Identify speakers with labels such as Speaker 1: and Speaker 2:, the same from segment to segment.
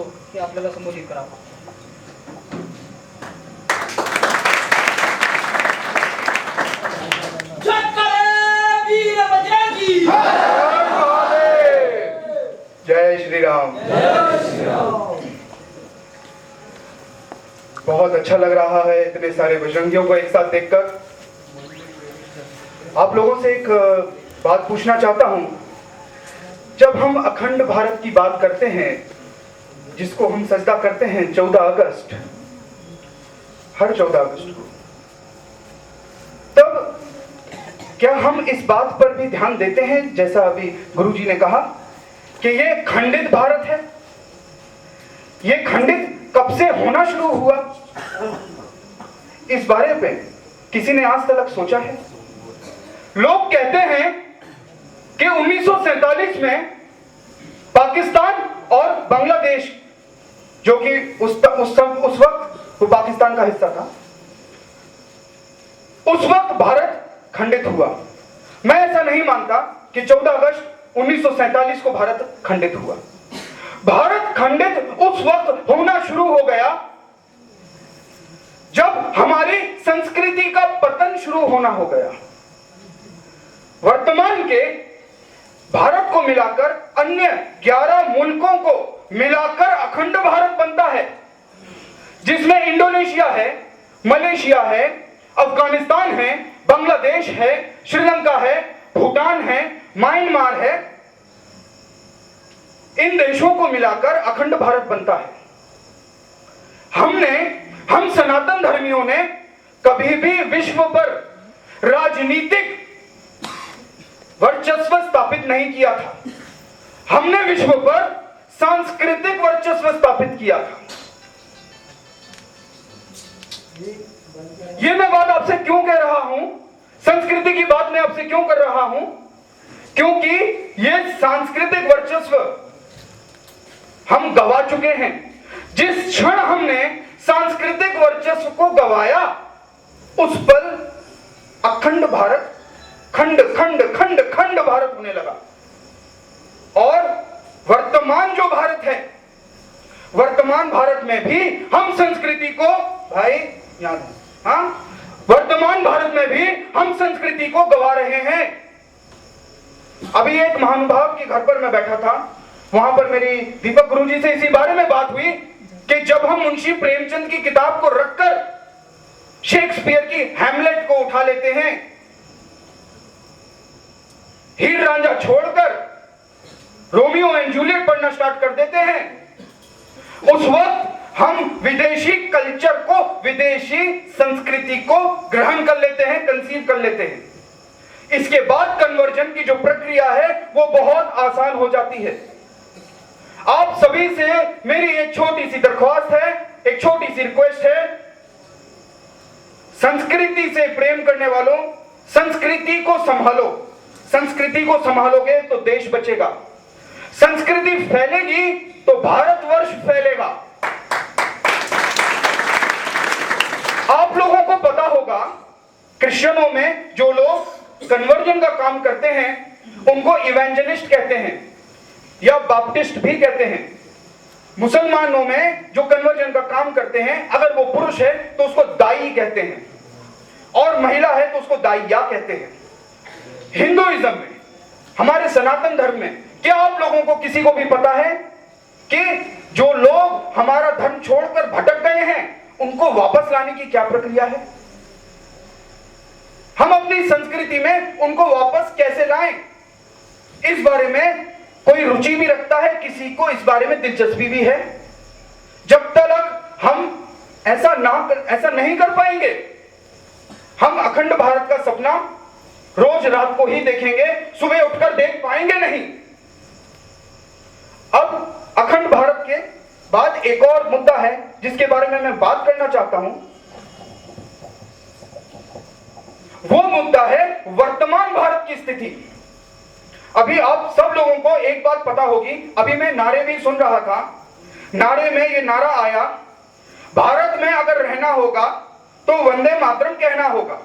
Speaker 1: की आपल्याला संबोधित करावं.
Speaker 2: जय श्री राम. बहुत अच्छा लग रहा है इतने सारे बजरंगियों को एक साथ देखकर. आप लोगों से एक बात पूछना चाहता हूं. जब हम अखंड भारत की बात करते हैं, जिसको हम सजदा करते हैं 14 अगस्त, हर 14 अगस्त को, तब क्या हम इस बात पर भी ध्यान देते हैं, जैसा अभी गुरुजी ने कहा, कि ये खंडित भारत है? ये खंडित कब से होना शुरू हुआ? इस बारे में किसी ने आज तक सोचा है? लोग कहते हैं कि 1947 में पाकिस्तान और बांग्लादेश, जो कि उस वक्त वो पाकिस्तान का हिस्सा था, उस वक्त भारत खंडित हुआ. मैं ऐसा नहीं मानता कि 14 अगस्त 1947 को भारत खंडित हुआ. भारत खंडित उस वक्त होना शुरू हो गया जब हमारी संस्कृति का पतन शुरू होना हो गया. वर्तमान के भारत को मिलाकर अन्य 11 मुल्कों को मिलाकर अखंड भारत बनता है, जिसमें इंडोनेशिया है, मलेशिया है, अफगानिस्तान है, बांग्लादेश है, श्रीलंका है, भूटान है, म्यांमार है. इन देशों को मिलाकर अखंड भारत बनता है. हम सनातन धर्मियों ने कभी भी विश्व पर राजनीतिक वर्चस्व स्थापित नहीं किया था. हमने विश्व पर सांस्कृतिक वर्चस्व स्थापित किया था. ये मैं बात आपसे क्यों कह रहा हूं, संस्कृति की बात मैं आपसे क्यों कर रहा हूं? क्योंकि ये सांस्कृतिक वर्चस्व हम गवा चुके हैं. जिस क्षण हमने सांस्कृतिक वर्चस्व को गवाया, उस पल अखंड भारत खंड खंड खंड खंड भारत होने लगा. और वर्तमान जो भारत है, वर्तमान भारत में भी हम संस्कृति को, भाई याद है, हाँ, वर्तमान भारत में भी हम संस्कृति को गवा रहे हैं. अभी एक महानुभाव के घर पर मैं बैठा था, वहां पर मेरी दीपक गुरुजी से इसी बारे में बात हुई कि जब हम मुंशी प्रेमचंद की किताब को रखकर शेक्सपियर की हैमलेट को उठा लेते हैं, हीर रांझा छोड़कर रोमियो एंड जूलियट पढ़ना स्टार्ट कर देते हैं, उस वक्त हम विदेशी कल्चर को, विदेशी संस्कृति को ग्रहण कर लेते हैं, कंसीव कर लेते हैं. इसके बाद कन्वर्जन की जो प्रक्रिया है वो बहुत आसान हो जाती है. आप सभी से मेरी एक छोटी सी दरख्वास्त है, एक छोटी सी रिक्वेस्ट है. संस्कृति से प्रेम करने वालों, संस्कृति को संभालो. संस्कृति को संभालोगे तो देश बचेगा. संस्कृति फैलेगी तो भारतवर्ष फैलेगा. आप लोगों को पता होगा, क्रिश्चियनों में जो लोग कन्वर्जन का काम करते हैं उनको इवेंजलिस्ट कहते हैं या बाप्टिस्ट भी कहते हैं. मुसलमानों में जो कन्वर्जन का काम करते हैं, अगर वो पुरुष है तो उसको दाई कहते हैं, और महिला है तो उसको दाइया कहते हैं. हिंदुइज्म में, हमारे सनातन धर्म में, क्या आप लोगों को किसी को भी पता है कि जो लोग हमारा धर्म छोड़कर भटक गए हैं उनको वापस लाने की क्या प्रक्रिया है? हम अपनी संस्कृति में उनको वापस कैसे लाएं? इस बारे में कोई रुचि भी रखता है, किसी को इस बारे में दिलचस्पी भी है. जब तक हम ऐसा नहीं कर पाएंगे, हम अखंड भारत का सपना रोज रात को ही देखेंगे, सुबह उठकर देख पाएंगे नहीं. अब अखंड भारत के बाद एक और मुद्दा है जिसके बारे में मैं बात करना चाहता हूं. वो मुद्दा है वर्तमान भारत की स्थिति. अभी आप सब लोगों को एक बात पता होगी, अभी मैं नारे भी सुन रहा था. नारे में ये नारा आया, भारत में अगर रहना होगा तो वंदे मातरम कहना होगा.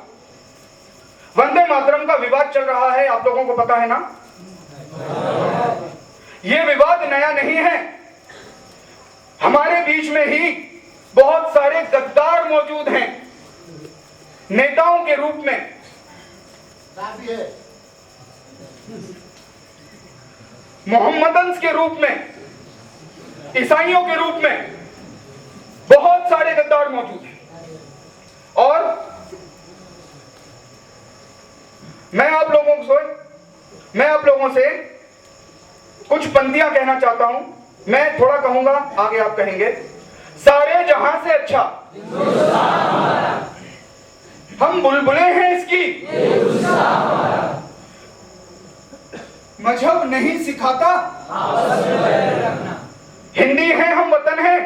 Speaker 2: वंदे मातरम का विवाद चल रहा है, आप लोगों को पता है ना? ये विवाद नया नहीं है. बीच में ही बहुत सारे गद्दार मौजूद हैं, नेताओं के रूप में। मोहम्मदन्स के रूप में, ईसाइयों के रूप में बहुत सारे गद्दार मौजूद हैं। और मैं आप लोगों से कुछ पंक्तियां कहना चाहता हूं। मैं थोड़ा कहूंगा, आगे आप कहेंगे। सारे जहां से अच्छा हम बुलबुले हैं इसकी, मजहब नहीं सिखाता, हिंदी है हम वतन है।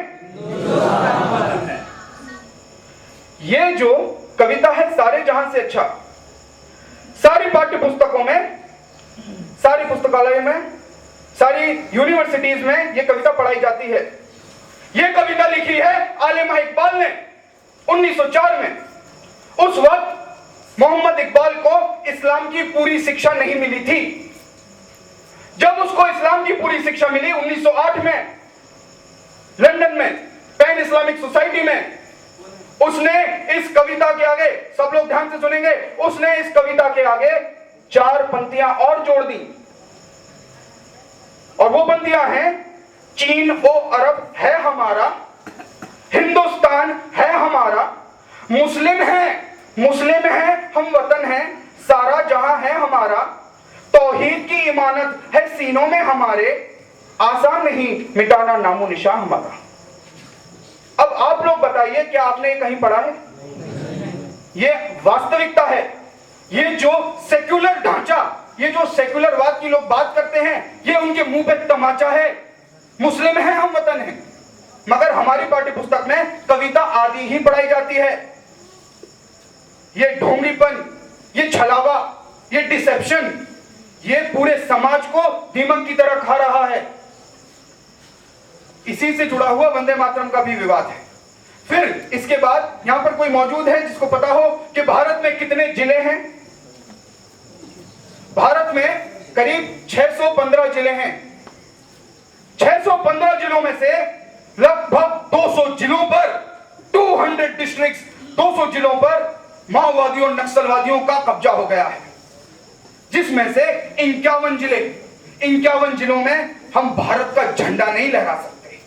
Speaker 2: ये जो कविता है सारे जहां से अच्छा, सारी पाठ्य पुस्तकों में, सारी पुस्तकालय में, सारी यूनिवर्सिटीज में ये कविता पढ़ाई जाती है। ये कविता लिखी है आलिमा इकबाल ने 1904 में। उस वक्त मोहम्मद इकबाल को इस्लाम की पूरी शिक्षा नहीं मिली थी। जब उसको इस्लाम की पूरी शिक्षा मिली 1908 में लंदन में पैन इस्लामिक सोसाइटी में, उसने इस कविता के आगे, सब लोग ध्यान से सुनेंगे, उसने इस कविता के आगे 4 पंक्तियां और जोड़ दी। और वो पंक्तियां हैं, चीन वो अरब है हमारा, हिंदुस्तान है हमारा, मुस्लिम है हम वतन है, सारा जहां है हमारा, तौहीद की इमानत है सीनों में हमारे, आसान नहीं मिटाना नामो निशान हमारा। अब आप लोग बताइए, क्या आपने कहीं पढ़ा है? ये वास्तविकता है। ये जो सेक्युलर ढांचा, ये जो सेक्युलरवाद की लोग बात करते हैं, ये उनके मुंह पे तमाचा है। मुस्लिम है हम वतन है, मगर हमारी पाठ्य पुस्तक में कविता आदि ही पढ़ाई जाती है। ये ढोंगीपन, ये छलावा, ये डिसेप्शन, ये पूरे समाज को दीमक की तरह खा रहा है। इसी से जुड़ा हुआ वंदे मातरम का भी विवाद है। फिर इसके बाद यहां पर कोई मौजूद है जिसको पता हो कि भारत में कितने जिले हैं? भारत में करीब 615 जिले हैं। 615 जिलों में से लगभग 200 जिलों पर, 200 डिस्ट्रिक्ट्स, 200 जिलों पर माओवादियों, नक्सलवादियों का कब्जा हो गया है, जिसमें से 51 जिलों में हम भारत का झंडा नहीं लहरा सकते।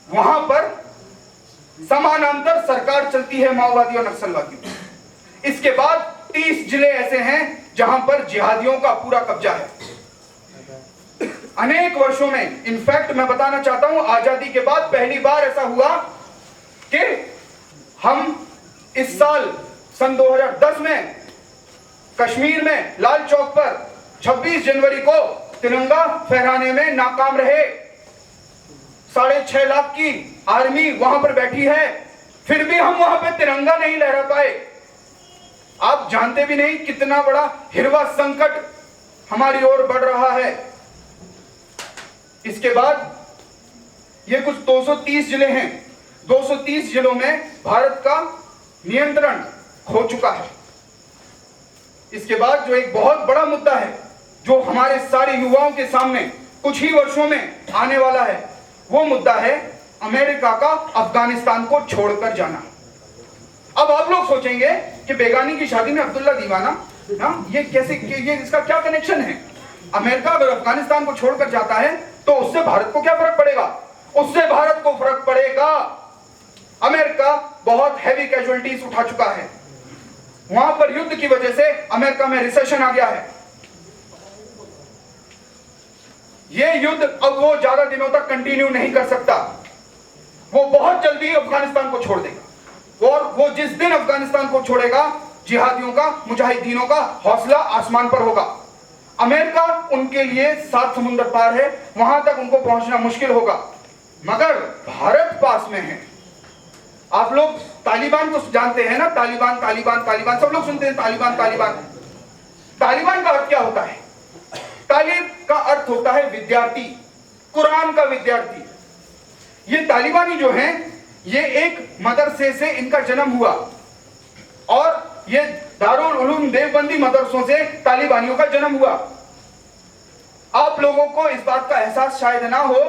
Speaker 2: वहां पर समानांतर सरकार चलती है माओवादियों, नक्सलवादियों। इसके बाद 30 जिले ऐसे हैं जहां पर जिहादियों का पूरा कब्जा है। अनेक वर्षों में, इनफैक्ट मैं बताना चाहता हूं, आजादी के बाद पहली बार ऐसा हुआ कि हम इस साल सन 2010 में कश्मीर में लाल चौक पर 26 जनवरी को तिरंगा फहराने में नाकाम रहे। 6.5 लाख की आर्मी वहां पर बैठी है, फिर भी हम वहां पर तिरंगा नहीं लहरा पाए। आप जानते भी नहीं कितना बड़ा हिरवा संकट हमारी ओर बढ़ रहा है। इसके बाद ये कुछ 230 जिले हैं। 230 जिलों में भारत का नियंत्रण हो चुका है। इसके बाद जो एक बहुत बड़ा मुद्दा है, जो हमारे सारे युवाओं के सामने कुछ ही वर्षों में आने वाला है, वो मुद्दा है अमेरिका का अफगानिस्तान को छोड़कर जाना। अब आप लोग सोचेंगे कि बेगानी की शादी में अब्दुल्ला दीवाना, ये कैसे, ये इसका क्या कनेक्शन है? अमेरिका अगर अफगानिस्तान को छोड़कर जाता है तो उससे भारत को क्या फर्क पड़ेगा? उससे भारत को फर्क पड़ेगा। अमेरिका बहुत हैवी कैजुअलिटीज उठा चुका है। वहां पर युद्ध की वजह से अमेरिका में रिसेशन आ गया है। यह युद्ध अब वो ज्यादा दिनों तक कंटिन्यू नहीं कर सकता। वो बहुत जल्दी अफगानिस्तान को छोड़ देगा, और वो जिस दिन अफगानिस्तान को छोड़ेगा, जिहादियों का, मुजाहिदीनों का हौसला आसमान पर होगा। अमेरिका उनके लिए 7 समुद्र पार है, वहां तक उनको पहुंचना मुश्किल होगा। मगर भारत पास में है। आप लोग तालिबान को जानते हैं ना? तालिबान तालिबान तालिबान, सब लोग सुनते हैं तालिबान तालिबान। तालिबान का अर्थ क्या होता है? तालिब का अर्थ होता है विद्यार्थी, कुरान का विद्यार्थी। ये तालिबानी जो हैं, ये एक मदरसे से इनका जन्म हुआ, और ये दारुल उलूम देवबंदी मदरसों से तालिबानियों का जन्म हुआ। आप लोगों को इस बात का एहसास शायद ना हो